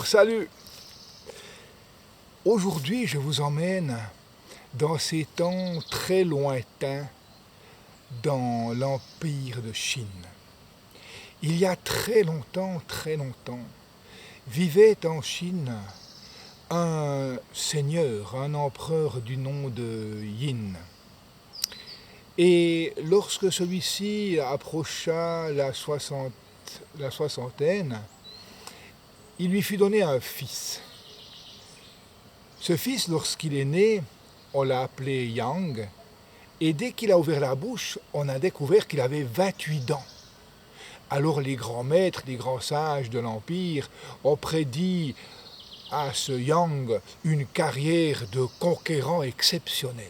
salut! Aujourd'hui, je vous emmène dans ces temps très lointains dans l'Empire de Chine. Il y a très longtemps, vivait en Chine un seigneur, un empereur du nom de Yin. Et lorsque celui-ci approcha la soixantaine, il lui fut donné un fils. Ce fils, lorsqu'il est né, on l'a appelé Yang, et dès qu'il a ouvert la bouche, on a découvert qu'il avait 28 ans. Alors les grands maîtres, les grands sages de l'Empire ont prédit à ce Yang une carrière de conquérant exceptionnelle.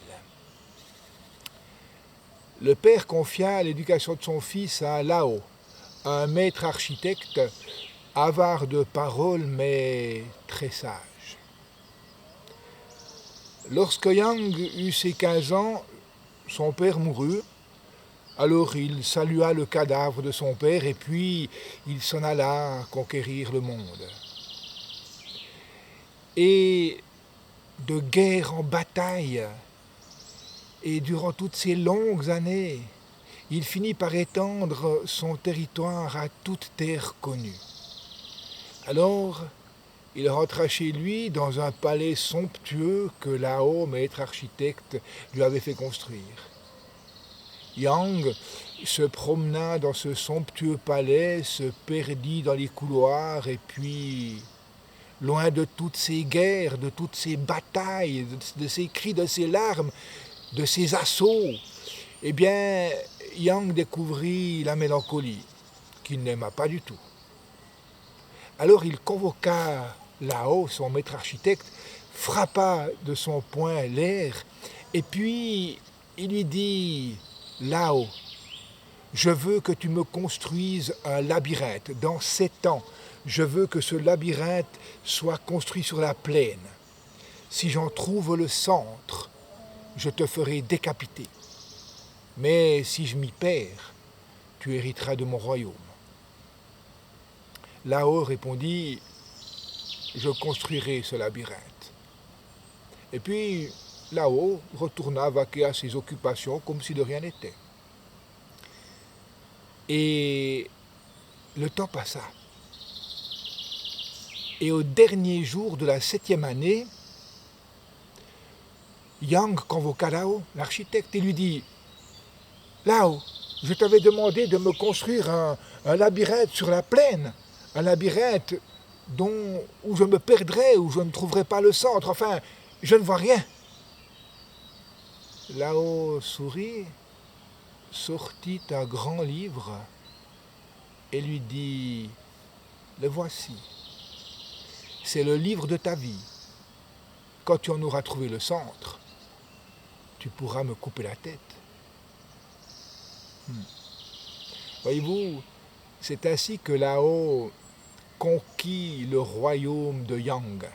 Le père confia l'éducation de son fils à Lao, un maître architecte avare de paroles mais très sage. Lorsque Yang eut ses 15 ans, son père mourut. Alors il salua le cadavre de son père et puis il s'en alla conquérir le monde. Et de guerre en bataille, et durant toutes ces longues années, il finit par étendre son territoire à toute terre connue. Alors, il rentra chez lui dans un palais somptueux que Lao, maître architecte, lui avait fait construire. Yang se promena dans ce somptueux palais, se perdit dans les couloirs et puis, loin de toutes ces guerres, de toutes ces batailles, de ces cris, de ces larmes, de ces assauts, eh bien, Yang découvrit la mélancolie, qu'il n'aima pas du tout. Alors il convoqua Lao, son maître architecte, frappa de son poing l'air, et puis il lui dit « Lao, je veux que tu me construises un labyrinthe. Dans 7 ans, je veux que ce labyrinthe soit construit sur la plaine. Si j'en trouve le centre, je te ferai décapiter. Mais si je m'y perds, tu hériteras de mon royaume. » Lao répondit « Je construirai ce labyrinthe. » Et puis Lao retourna vaquer à ses occupations comme si de rien n'était. Et le temps passa. Et au dernier jour de la 7e année, Yang convoqua Lao, l'architecte, et lui dit « Lao, je t'avais demandé de me construire un labyrinthe sur la plaine, un labyrinthe où je me perdrais, où je ne trouverais pas le centre, enfin, je ne vois rien. » Lao sourit, sortit un grand livre et lui dit « Le voici, c'est le livre de ta vie. Quand tu en auras trouvé le centre, tu pourras me couper la tête. » Voyez-vous, c'est ainsi que Lao conquit le royaume de Yang.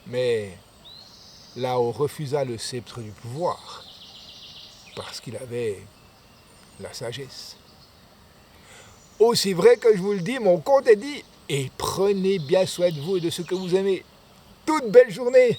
Mais Lao refusa le sceptre du pouvoir parce qu'il avait la sagesse. Aussi vrai que je vous le dis, mon compte est dit, et prenez bien soin de vous et de ce que vous aimez. Toute belle journée.